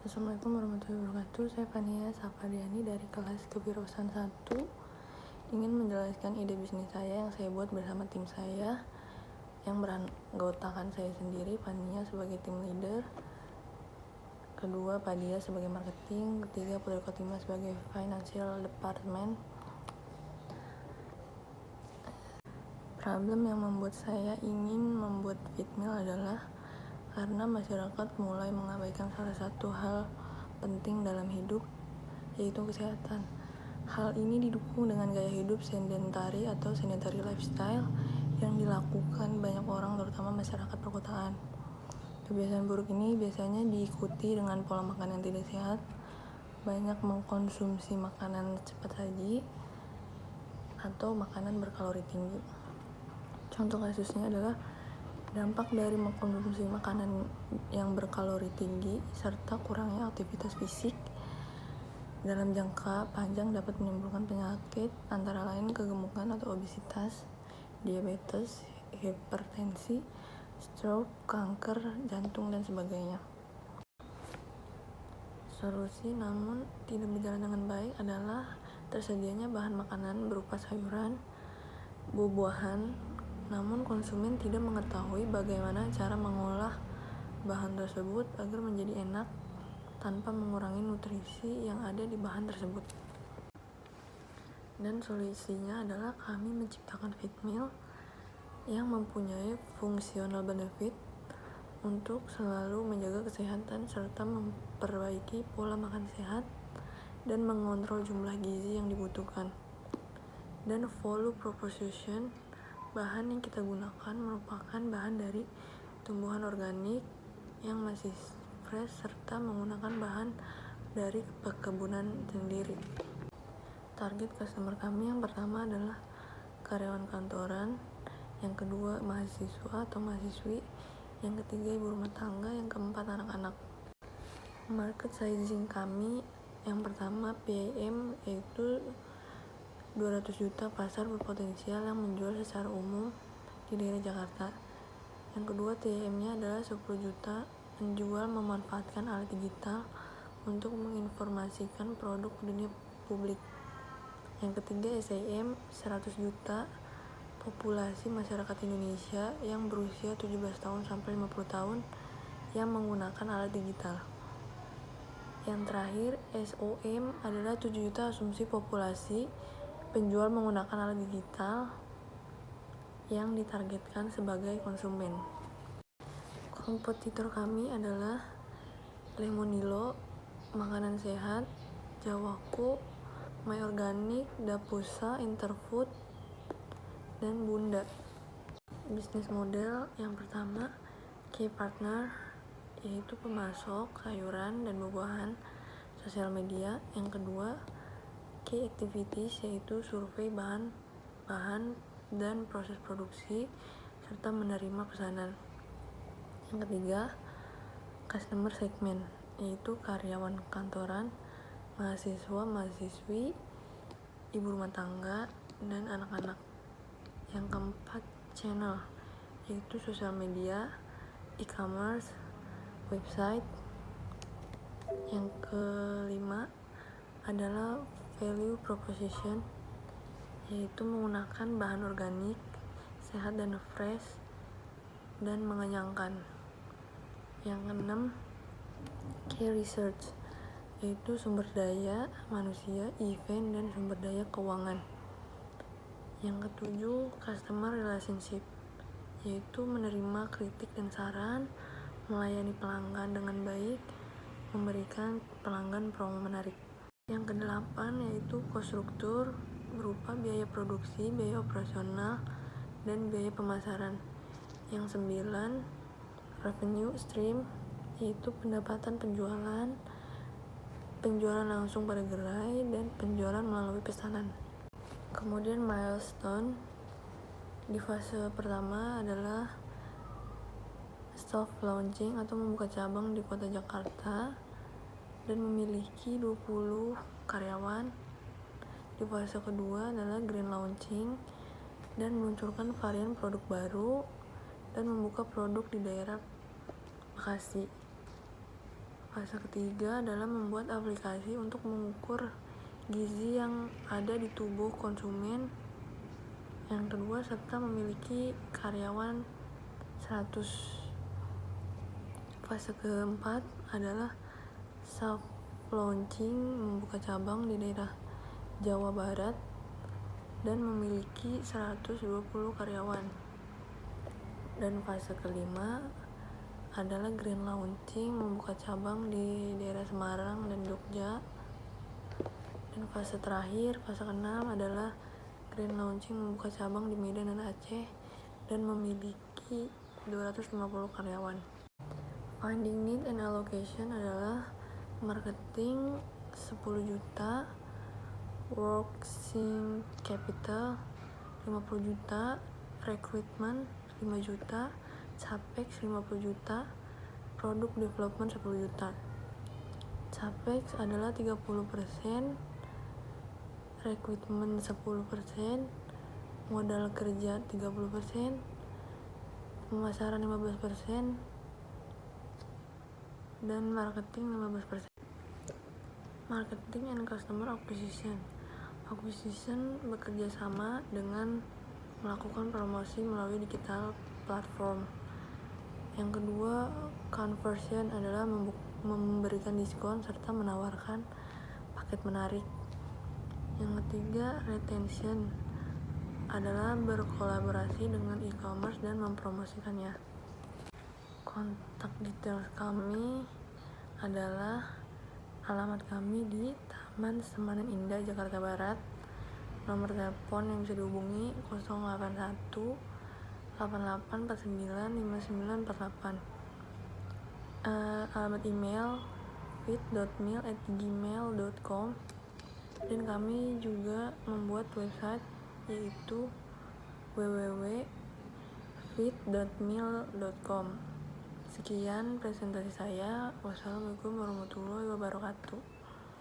Assalamualaikum warahmatullahi wabarakatuh. Saya Fania Safadiani dari kelas Kewirausahaan 1 ingin menjelaskan ide bisnis saya yang saya buat bersama tim saya yang beranggotakan saya sendiri, Fania sebagai tim leader, kedua Padia sebagai marketing, ketiga Putri Kotima sebagai financial department. Problem yang membuat saya ingin membuat feed meal adalah karena masyarakat mulai mengabaikan salah satu hal penting dalam hidup, yaitu kesehatan. Hal ini didukung dengan gaya hidup sedentary atau sedentary lifestyle yang dilakukan banyak orang, terutama masyarakat perkotaan. Kebiasaan buruk ini biasanya diikuti dengan pola makan yang tidak sehat, banyak mengkonsumsi makanan cepat saji, atau makanan berkalori tinggi. Contoh kasusnya adalah dampak dari mengkonsumsi makanan yang berkalori tinggi serta kurangnya aktivitas fisik dalam jangka panjang dapat menimbulkan penyakit antara lain kegemukan atau obesitas, diabetes, hipertensi, stroke, kanker, jantung, dan sebagainya. Solusi namun tidak berjalan dengan baik adalah tersedianya bahan makanan berupa sayuran, buah-buahan, namun konsumen tidak mengetahui bagaimana cara mengolah bahan tersebut agar menjadi enak tanpa mengurangi nutrisi yang ada di bahan tersebut. Dan solusinya adalah kami menciptakan feed meal yang mempunyai fungsional benefit untuk selalu menjaga kesehatan serta memperbaiki pola makan sehat dan mengontrol jumlah gizi yang dibutuhkan. Dan value proposition, bahan yang kita gunakan merupakan bahan dari tumbuhan organik yang masih fresh serta menggunakan bahan dari perkebunan sendiri. Target customer kami yang pertama adalah karyawan kantoran, yang kedua mahasiswa atau mahasiswi, yang ketiga ibu rumah tangga, yang keempat anak-anak. Market sizing kami yang pertama PIM yaitu 200 juta pasar berpotensial yang menjual secara umum di daerah Jakarta. Yang kedua TIM-nya adalah 10 juta penjual memanfaatkan alat digital untuk menginformasikan produk ke dunia publik. Yang ketiga SIM 100 juta populasi masyarakat Indonesia yang berusia 17 tahun sampai 50 tahun yang menggunakan alat digital. Yang terakhir SOM adalah 7 juta asumsi populasi penjual menggunakan alat digital yang ditargetkan sebagai konsumen. Kompetitor kami adalah Lemonilo, Makanan Sehat, Jawaku, My Organic, Dapusa, Interfood, dan Bunda. Bisnis model yang pertama key partner yaitu pemasok sayuran dan buah-buahan, sosial media. Yang kedua key activities yaitu survei bahan dan proses produksi serta menerima pesanan. Yang ketiga customer segment yaitu karyawan kantoran, mahasiswa, mahasiswi, ibu rumah tangga, dan anak-anak. Yang keempat channel yaitu sosial media, e-commerce, website. Yang kelima adalah value proposition yaitu menggunakan bahan organik, sehat dan fresh dan mengenyangkan. Yang keenam key research yaitu sumber daya manusia, event, dan sumber daya keuangan. Yang ketujuh customer relationship yaitu menerima kritik dan saran, melayani pelanggan dengan baik, memberikan pelanggan promo menarik. Yang kedelapan yaitu cost struktur berupa biaya produksi, biaya operasional, dan biaya pemasaran. Yang sembilan revenue stream yaitu pendapatan penjualan langsung pada gerai, dan penjualan melalui pesanan. Kemudian milestone di fase pertama adalah soft launching atau membuka cabang di kota Jakarta dan memiliki 20 karyawan. Di fase kedua adalah grand launching dan meluncurkan varian produk baru dan membuka produk di daerah Bekasi. Fase ketiga adalah membuat aplikasi untuk mengukur gizi yang ada di tubuh konsumen. Yang kedua, serta memiliki karyawan 100. Fase keempat adalah soft launching, membuka cabang di daerah Jawa Barat dan memiliki 120 karyawan. Dan fase kelima adalah grand launching, membuka cabang di daerah Semarang dan Jogja. Dan fase terakhir, fase keenam adalah grand launching, membuka cabang di Medan dan Aceh dan memiliki 250 karyawan. Finding need and allocation adalah marketing 10 juta, working capital 50 juta, recruitment 5 juta, capex 50 juta, product development 10 juta. Capex adalah 30%, recruitment 10%, modal kerja 30%, pemasaran 15%, dan marketing 15%. Marketing and customer acquisition. Acquisition bekerja sama dengan melakukan promosi melalui digital platform. Yang kedua, conversion adalah memberikan diskon serta menawarkan paket menarik. Yang ketiga, retention adalah berkolaborasi dengan e-commerce dan mempromosikannya. Kontak details kami adalah alamat kami di Taman Semanan Indah, Jakarta Barat. Nomor telepon yang bisa dihubungi 081 8849 5948. Alamat email fit.meal@gmail.com. Dan kami juga membuat website yaitu www.fit.meal.com. Sekian presentasi saya. Wassalamualaikum warahmatullahi wabarakatuh.